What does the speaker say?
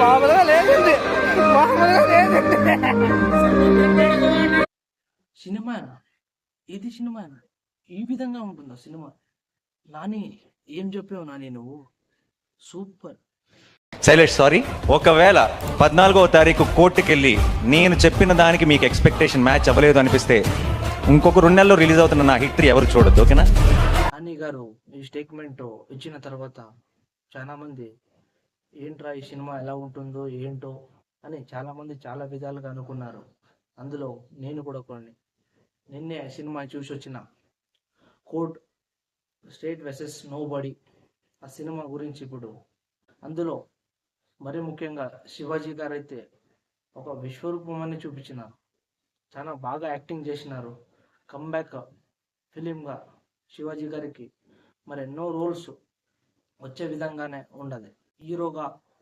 మామూలుగా లేదండి, మామూలుగా లేదండి. సినిమానా? ఇది సినిమానా? ఈ విధంగా ఉంటుందా సినిమా? నాని, ఏం చెప్పావు నాని నువ్వు? సూపర్. శైలేష్ సారీ, ఒకవేళ 14వ తారీఖు కోర్టుకెళ్ళి నేను చెప్పిన దానికి మీకు ఎక్స్పెక్టేషన్ మ్యాచ్ అవ్వలేదు అనిపిస్తే ఇంకొక 2 నెలల్లో రిలీజ్ అవుతున్న నా హిస్టరీ ఎవరు చూడొద్దు, ఓకేనా? నాని గారు ఈ స్టేట్మెంట్ ఇచ్చిన తర్వాత చాలా మంది ఏంట్రా ఈ సినిమా ఎలా ఉంటుందో ఏంటో అని చాలా మంది చాలా విధాలుగా అనుకున్నారు. అందులో నేను కూడా కొన్ని. నిన్నే సినిమా చూసి వచ్చిన court state versus nobody, ఆ సినిమా గురించి ఇప్పుడు. అందులో మరి ముఖ్యంగా శివాజీ గారు అయితే ఒక విశ్వరూపమాన్ని చూపించినారు. చాలా బాగా యాక్టింగ్ చేసినారు. కమ్బ్యాక్ ఫిలింగా శివాజీ గారికి మరి ఎన్నో రోల్స్ వచ్చే విధంగానే ఉండదు. హీరోగా